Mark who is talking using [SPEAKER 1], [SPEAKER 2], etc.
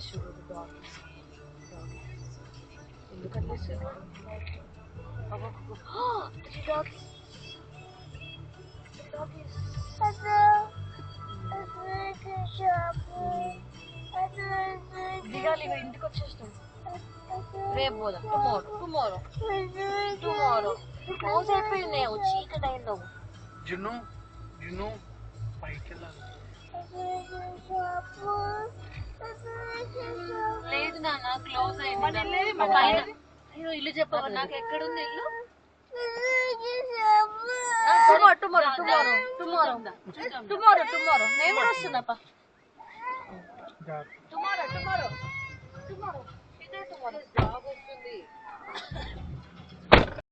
[SPEAKER 1] చూడు డాగ్ ఎందుకంటే దిగాలి ఇంటికి వచ్చేస్తాం రేపు పోదాం టుమారో క్లోజ్ అయిపోయింది చీకటి అయిందో
[SPEAKER 2] జున్ను జున్ను పైకి వెళ్ళాలి
[SPEAKER 1] లేదు నాన్న క్లోజ్ అయింది అయ్యో ఇల్లు చెప్పాలి నాకు ఎక్కడుంది ఇల్లు టుమారో నేను కూడా వస్తున్నా టుమారో ఇదే టుమారో జాబ్ వస్తుంది